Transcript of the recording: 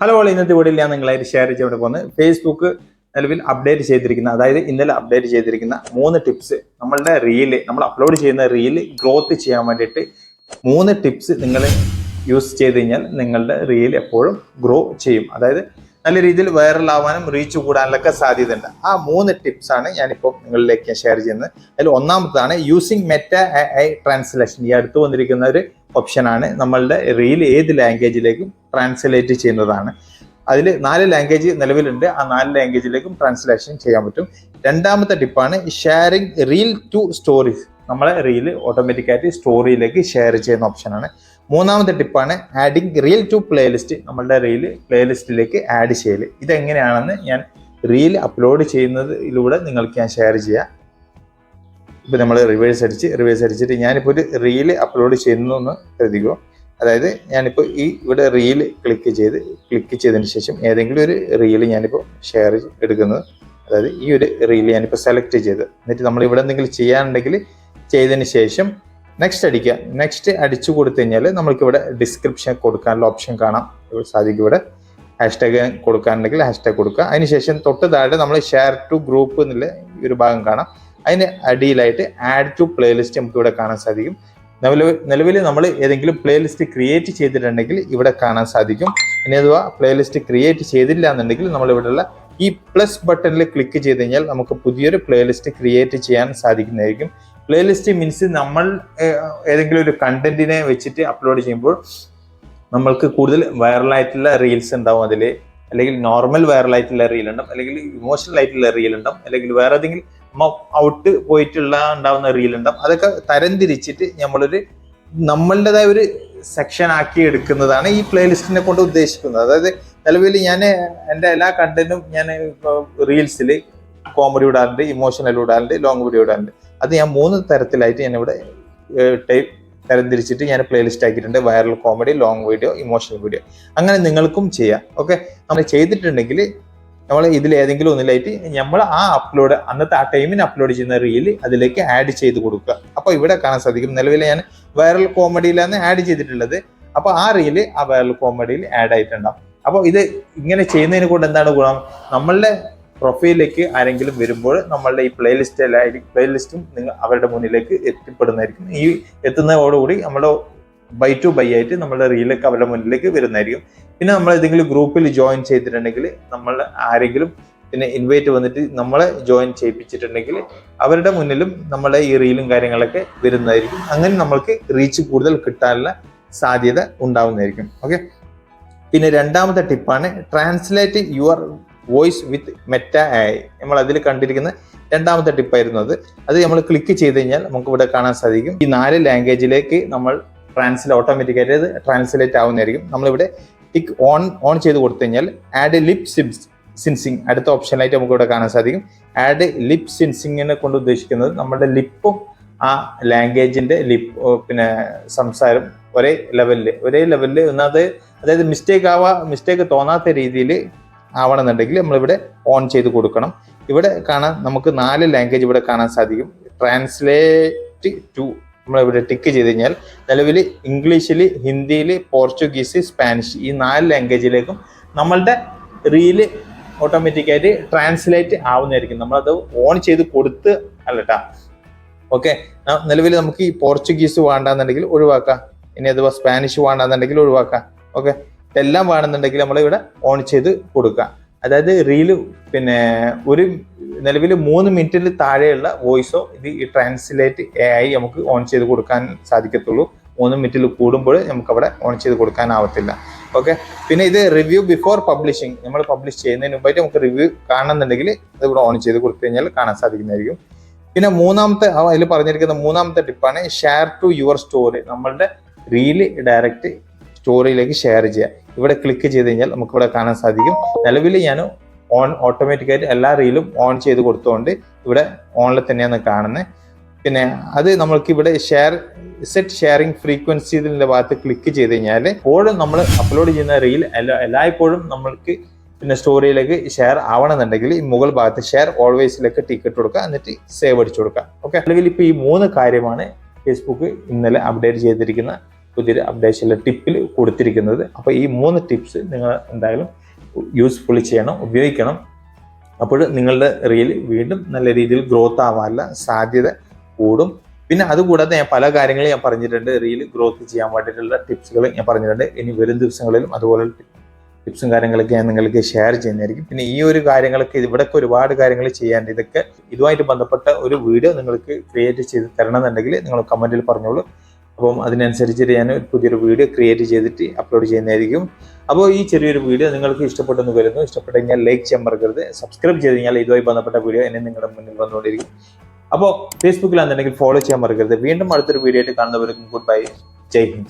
Hello, ഇന്നത്തെ വീഡിയോയിൽ ഞാൻ നിങ്ങളായിട്ട് ഷെയർ ചെയ്തുകൊണ്ട് പോകുന്നത് ഫേസ്ബുക്ക് നിലവിൽ അപ്ഡേറ്റ് ചെയ്തിരിക്കുന്ന, അതായത് ഇന്നലെ അപ്ഡേറ്റ് ചെയ്തിരിക്കുന്ന 3 ടിപ്സ്. നമ്മളുടെ നമ്മൾ അപ്ലോഡ് ചെയ്യുന്ന റീല് ഗ്രോത്ത് ചെയ്യാൻ വേണ്ടിയിട്ട് 3 ടിപ്സ് നിങ്ങൾ യൂസ് ചെയ്ത് കഴിഞ്ഞാൽ നിങ്ങളുടെ റീൽ എപ്പോഴും ഗ്രോ ചെയ്യും. അതായത് നല്ല രീതിയിൽ വൈറൽ ആവാനും റീച്ച് കൂടാനൊക്കെ സാധ്യതയുണ്ട്. ആ 3 ടിപ്സ് ആണ് ഞാനിപ്പോൾ നിങ്ങളിലേക്ക് ഷെയർ ചെയ്യുന്നത്. അതിൽ ഒന്നാമതാണ് യൂസിങ് മെറ്റ AI ട്രാൻസ്ലേഷൻ. ഈ അടുത്ത് വന്നിരിക്കുന്ന ഒരു ഓപ്ഷനാണ് നമ്മളുടെ റീൽ ഏത് ലാംഗ്വേജിലേക്കും ട്രാൻസ്ലേറ്റ് ചെയ്യുന്നതാണ്. അതിൽ 4 ലാംഗ്വേജ് നിലവിലുണ്ട്. ആ 4 ലാംഗ്വേജിലേക്കും ട്രാൻസ്ലേഷൻ ചെയ്യാൻ പറ്റും. രണ്ടാമത്തെ ടിപ്പാണ് ഷെയറിങ് റീൽ ടു സ്റ്റോറീസ്. നമ്മളെ റീൽ ഓട്ടോമാറ്റിക്കായിട്ട് സ്റ്റോറിയിലേക്ക് ഷെയർ ചെയ്യുന്ന ഓപ്ഷനാണ്. മൂന്നാമത്തെ ടിപ്പാണ് ആഡിങ് റീൽ ടു പ്ലേലിസ്റ്റ്. നമ്മളുടെ റീൽ പ്ലേലിസ്റ്റിലേക്ക് ആഡ് ചെയ്യൽ. ഇതെങ്ങനെയാണെന്ന് ഞാൻ റീൽ അപ്ലോഡ് ചെയ്യുന്നതിലൂടെ നിങ്ങൾക്ക് ഞാൻ ഷെയർ ചെയ്യാം. ഇപ്പോൾ നമ്മൾ റിവേഴ്സ് അടിച്ചിട്ട് ഞാനിപ്പോൾ ഒരു റീല് അപ്ലോഡ് ചെയ്യുന്നു എന്ന് കരുതിക്കോ. അതായത് ഞാനിപ്പോൾ ഇവിടെ റീല് ക്ലിക്ക് ചെയ്തതിന് ശേഷം ഏതെങ്കിലും ഒരു റീല് ഞാനിപ്പോൾ ഷെയർ എടുക്കുന്നത്, അതായത് ഈ ഒരു റീല് ഞാനിപ്പോൾ സെലക്ട് ചെയ്ത്, എന്നിട്ട് നമ്മൾ ഇവിടെ എന്തെങ്കിലും ചെയ്യാനുണ്ടെങ്കിൽ ചെയ്തതിന് ശേഷം നെക്സ്റ്റ് അടിച്ചു കൊടുത്തു കഴിഞ്ഞാൽ നമുക്കിവിടെ ഡിസ്ക്രിപ്ഷൻ കൊടുക്കാനുള്ള ഓപ്ഷൻ കാണാൻ സാധിക്കും. ഇവിടെ ഹാഷ്ടാഗ് കൊടുക്കാനുണ്ടെങ്കിൽ ഹാഷ്ടാഗ് കൊടുക്കുക. അതിനുശേഷം തൊട്ട് താഴെ നമ്മൾ ഷെയർ ടു ഗ്രൂപ്പ് എന്നുള്ള ഒരു ഭാഗം കാണാം. അതിന് അടിയിലായിട്ട് ആഡ് ടു പ്ലേലിസ്റ്റ് നമുക്ക് ഇവിടെ കാണാൻ സാധിക്കും. നിലവിൽ നമ്മൾ ഏതെങ്കിലും പ്ലേലിസ്റ്റ് ക്രിയേറ്റ് ചെയ്തിട്ടുണ്ടെങ്കിൽ ഇവിടെ കാണാൻ സാധിക്കും. ഇനി അഥവാ പ്ലേലിസ്റ്റ് ക്രിയേറ്റ് ചെയ്തില്ല എന്നുണ്ടെങ്കിൽ നമ്മൾ ഇവിടെയുള്ള ഈ പ്ലസ് ബട്ടണിൽ ക്ലിക്ക് ചെയ്ത് കഴിഞ്ഞാൽ നമുക്ക് പുതിയൊരു പ്ലേലിസ്റ്റ് ക്രിയേറ്റ് ചെയ്യാൻ സാധിക്കുന്നതായിരിക്കും. പ്ലേലിസ്റ്റ് മീൻസ് നമ്മൾ ഏതെങ്കിലും ഒരു കണ്ടന്റിനെ വെച്ചിട്ട് അപ്ലോഡ് ചെയ്യുമ്പോൾ നമ്മൾക്ക് കൂടുതൽ വൈറലായിട്ടുള്ള റീൽസ് ഉണ്ടാവും അതിൽ, അല്ലെങ്കിൽ നോർമൽ വൈറലായിട്ടുള്ള റീൽ ഉണ്ടാവും, അല്ലെങ്കിൽ ഇമോഷണൽ ആയിട്ടുള്ള റീൽ ഉണ്ടാവും, അല്ലെങ്കിൽ വേറെ ഏതെങ്കിലും ഔട്ട് ഉണ്ടാവുന്ന റീൽ ഉണ്ടാവും. അതൊക്കെ തരംതിരിച്ചിട്ട് നമ്മളുടേതായ ഒരു സെക്ഷൻ ആക്കി എടുക്കുന്നതാണ് ഈ പ്ലേലിസ്റ്റിനെ കൊണ്ട് ഉദ്ദേശിക്കുന്നത്. അതായത് നിലവിൽ ഞാൻ എൻ്റെ എല്ലാ കണ്ടന്റും ഞാൻ റീൽസിൽ കോമഡി ഇടാറുണ്ട്, ഇമോഷണൽ ഇടാറുണ്ട്, ലോങ് വീഡിയോ ഇടാറുണ്ട്. അത് ഞാൻ 3 തരത്തിലായിട്ട് ഞാനിവിടെ തരംതിരിച്ചിട്ട് ഞാൻ പ്ലേലിസ്റ്റ് ആക്കിയിട്ടുണ്ട്. Viral comedy, long video, emotional video. അങ്ങനെ നിങ്ങൾക്കും ചെയ്യാം. ഓക്കെ, നമ്മൾ ചെയ്തിട്ടുണ്ടെങ്കിൽ നമ്മൾ ഇതിൽ ഏതെങ്കിലും ഒന്നിലായിട്ട് നമ്മൾ അന്നത്തെ ആ ടൈമിന് അപ്ലോഡ് ചെയ്യുന്ന റീല് അതിലേക്ക് ആഡ് ചെയ്ത് കൊടുക്കുക. അപ്പോൾ ഇവിടെ കാണാൻ സാധിക്കും നിലവിൽ ഞാൻ വൈറൽ കോമഡിയിലാണ് ആഡ് ചെയ്തിട്ടുള്ളത്. അപ്പോൾ ആ റീല് ആ വൈറൽ കോമഡിയിൽ ആഡ് ആയിട്ടുണ്ടാവും. അപ്പോൾ ഇത് ഇങ്ങനെ ചെയ്യുന്നതിനെ കൊണ്ട് എന്താണ് ഗുണം? നമ്മളുടെ പ്രൊഫൈലിലേക്ക് ആരെങ്കിലും വരുമ്പോൾ നമ്മളുടെ ഈ പ്ലേലിസ്റ്റും അവരുടെ മുന്നിലേക്ക് എത്തിപ്പെടുന്നതായിരിക്കും. ഈ എത്തുന്നതോടുകൂടി നമ്മുടെ ബൈ ടു ബൈ ആയിട്ട് നമ്മുടെ റീലൊക്കെ അവരുടെ മുന്നിലേക്ക് വരുന്നതായിരിക്കും. പിന്നെ നമ്മൾ ഏതെങ്കിലും ഗ്രൂപ്പിൽ ജോയിൻ ചെയ്തിട്ടുണ്ടെങ്കിൽ, നമ്മൾ ആരെങ്കിലും പിന്നെ ഇൻവൈറ്റ് വന്നിട്ട് നമ്മളെ ജോയിൻ ചെയ്യിപ്പിച്ചിട്ടുണ്ടെങ്കിൽ അവരുടെ മുന്നിലും നമ്മളെ ഈ റീലും കാര്യങ്ങളൊക്കെ വരുന്നതായിരിക്കും. അങ്ങനെ നമ്മൾക്ക് റീച്ച് കൂടുതൽ കിട്ടാനുള്ള സാധ്യത ഉണ്ടാവുന്നതായിരിക്കും. ഓക്കെ, പിന്നെ രണ്ടാമത്തെ ടിപ്പാണ് translate your voice with Meta AI. നമ്മൾ അതിൽ കണ്ടിരിക്കുന്ന രണ്ടാമത്തെ ടിപ്പായിരുന്നു അത് നമ്മൾ ക്ലിക്ക് ചെയ്ത് കഴിഞ്ഞാൽ നമുക്ക് ഇവിടെ കാണാൻ സാധിക്കും ഈ 4 ലാംഗ്വേജിലേക്ക് നമ്മൾ ഓട്ടോമാറ്റിക്കായിട്ട് ട്രാൻസ്ലേറ്റ് ആവുന്നതായിരിക്കും. നമ്മളിവിടെ ടിക്ക് ഓൺ ചെയ്ത് കൊടുത്തു കഴിഞ്ഞാൽ ആഡ് ലിപ് സിൻസിങ് അടുത്ത ഓപ്ഷനായിട്ട് നമുക്ക് ഇവിടെ കാണാൻ സാധിക്കും. ആഡ് ലിപ് സിൻസിങ്ങിനെ കൊണ്ട് ഉദ്ദേശിക്കുന്നത് നമ്മുടെ ലിപ്പും ആ ലാംഗ്വേജിന്റെ പിന്നെ സംസാരം ഒരേ ലെവലിൽ അതായത് മിസ്റ്റേക്ക് തോന്നാത്ത രീതിയിൽ ആവണമെന്നുണ്ടെങ്കിൽ നമ്മളിവിടെ ഓൺ ചെയ്ത് കൊടുക്കണം. ഇവിടെ കാണാൻ നമുക്ക് 4 ലാംഗ്വേജ് ഇവിടെ കാണാൻ സാധിക്കും. ട്രാൻസ്ലേറ്റ് ടു നമ്മളിവിടെ ടിക്ക് ചെയ്ത് കഴിഞ്ഞാൽ നിലവിൽ ഇംഗ്ലീഷിൽ, ഹിന്ദിയിൽ, പോർച്ചുഗീസ്, സ്പാനിഷ് ഈ 4 ലാംഗ്വേജിലേക്കും നമ്മളുടെ റീല് ഓട്ടോമാറ്റിക്കായിട്ട് ട്രാൻസ്ലേറ്റ് ആവുന്നതായിരിക്കും. നമ്മളത് ഓൺ ചെയ്ത് കൊടുത്ത് അല്ലട്ടാ. ഓക്കെ, നിലവിൽ നമുക്ക് ഈ പോർച്ചുഗീസ് വേണ്ടാന്നുണ്ടെങ്കിൽ ഒഴിവാക്കാം. ഇനി അഥവാ സ്പാനിഷ് വേണ്ടാന്നുണ്ടെങ്കിൽ ഒഴിവാക്കാം. ഓക്കെ, എല്ലാം വേണമെന്നുണ്ടെങ്കിൽ നമ്മളിവിടെ ഓൺ ചെയ്ത് കൊടുക്കുക. അതായത് റീല് പിന്നെ ഒരു നിലവിൽ 3 മിനിറ്റിൽ താഴെയുള്ള വോയിസോ ഇത് ഈ ട്രാൻസ്ലേറ്റ് AI നമുക്ക് ഓൺ ചെയ്ത് കൊടുക്കാൻ സാധിക്കത്തുള്ളൂ. 3 മിനിറ്റിൽ കൂടുമ്പോൾ നമുക്ക് അവിടെ ഓൺ ചെയ്ത് കൊടുക്കാനാവത്തില്ല. ഓക്കെ, പിന്നെ ഇത് റിവ്യൂ ബിഫോർ പബ്ലിഷിങ്. നമ്മൾ പബ്ലിഷ് ചെയ്യുന്നതിന് മുമ്പായിട്ട് നമുക്ക് റിവ്യൂ കാണുന്നുണ്ടെങ്കിൽ ഇത് ഇവിടെ ഓൺ ചെയ്ത് കൊടുത്തു കഴിഞ്ഞാൽ കാണാൻ സാധിക്കുന്നതായിരിക്കും. പിന്നെ അതിൽ പറഞ്ഞിരിക്കുന്ന 3ാമത്തെ ടിപ്പാണ് ഷെയർ ടു യുവർ സ്റ്റോറി. നമ്മളുടെ റീല് ഡയറക്റ്റ് സ്റ്റോറിയിലേക്ക് ഷെയർ ചെയ്യുക. ഇവിടെ ക്ലിക്ക് ചെയ്ത് കഴിഞ്ഞാൽ നമുക്ക് ഇവിടെ കാണാൻ സാധിക്കും നിലവിൽ ഞാൻ ഓട്ടോമാറ്റിക്കായിട്ട് എല്ലാ റീലും ഓൺ ചെയ്ത് കൊടുത്തുകൊണ്ട് ഇവിടെ ഓണിൽ തന്നെയാണ് കാണുന്നത്. പിന്നെ അത് നമ്മൾക്ക് ഇവിടെ സെറ്റ് ഷെയറിംഗ് ഫ്രീക്വൻസി ഇതിൻ്റെ ഭാഗത്ത് ക്ലിക്ക് ചെയ്ത് കഴിഞ്ഞാൽ എപ്പോഴും നമ്മൾ അപ്ലോഡ് ചെയ്യുന്ന റീൽ എല്ലായ്പ്പോഴും നമ്മൾക്ക് പിന്നെ സ്റ്റോറിയിലേക്ക് ഷെയർ ആവണമെന്നുണ്ടെങ്കിൽ ഈ മുകൾ ഭാഗത്ത് ഷെയർ ഓൾവേസിലേക്ക് ടിക്കറ്റ് കൊടുക്കുക, എന്നിട്ട് സേവ് അടിച്ചു കൊടുക്കുക. ഓക്കെ, നിലവിൽ ഇപ്പോൾ ഈ 3 കാര്യമാണ് ഫേസ്ബുക്ക് ഇന്നലെ അപ്ഡേറ്റ് ചെയ്തിരിക്കുന്ന പുതിയൊരു അപ്ഡേഷനിലെ ടിപ്പിൽ കൊടുത്തിരിക്കുന്നത്. അപ്പോൾ ഈ 3 ടിപ്സ് നിങ്ങൾ എന്തായാലും യൂസ്ഫുള്ളി ചെയ്യണം, ഉപയോഗിക്കണം. അപ്പോൾ നിങ്ങളുടെ റീൽ വീണ്ടും നല്ല രീതിയിൽ ഗ്രോത്ത് ആവാനുള്ള സാധ്യത കൂടും. പിന്നെ അതുകൂടാതെ ഞാൻ പല കാര്യങ്ങളും ഞാൻ പറഞ്ഞിട്ടുണ്ട്, റീൽ ഗ്രോത്ത് ചെയ്യാൻ വേണ്ടിയിട്ടുള്ള ടിപ്സുകൾ ഞാൻ പറഞ്ഞിട്ടുണ്ട്. ഇനി വരും ദിവസങ്ങളിലും അതുപോലെ ടിപ്സും കാര്യങ്ങളൊക്കെ ഞാൻ നിങ്ങൾക്ക് ഷെയർ ചെയ്യുന്നതായിരിക്കും. പിന്നെ ഈ ഒരു കാര്യങ്ങളൊക്കെ ഇവിടെയൊക്കെ ഒരുപാട് കാര്യങ്ങൾ ചെയ്യാണ്ട്, ഇതൊക്കെ ഇതുമായിട്ട് ബന്ധപ്പെട്ട ഒരു വീഡിയോ നിങ്ങൾക്ക് ക്രിയേറ്റ് ചെയ്ത് തരണം എന്നുണ്ടെങ്കിൽ നിങ്ങൾ കമൻറ്റിൽ പറഞ്ഞോളൂ. അപ്പം അതിനനുസരിച്ചിട്ട് ഞാൻ പുതിയൊരു വീഡിയോ ക്രിയേറ്റ് ചെയ്തിട്ട് അപ്ലോഡ് ചെയ്യുന്നതായിരിക്കും. അപ്പോൾ ഈ ചെറിയൊരു വീഡിയോ നിങ്ങൾക്ക് ഇഷ്ടപ്പെട്ടെന്ന് വരുന്നു. ഇഷ്ടപ്പെട്ടു കഴിഞ്ഞാൽ ലൈക്ക് ചെയ്യാൻ മറക്കരുത്. സബ്സ്ക്രൈബ് ചെയ്ത് കഴിഞ്ഞാൽ ഇതുമായി ബന്ധപ്പെട്ട വീഡിയോ എന്നെ നിങ്ങളുടെ മുന്നിൽ വന്നുകൊണ്ടിരിക്കും. അപ്പോൾ ഫേസ്ബുക്കിലാണെന്നുണ്ടെങ്കിൽ ഫോളോ ചെയ്യാൻ മറക്കരുത്. വീണ്ടും അടുത്തൊരു വീഡിയോ ആയിട്ട് കാണുന്നവർക്കും ഗുഡ് ബൈ, ജയ് ഹിന്ദ്.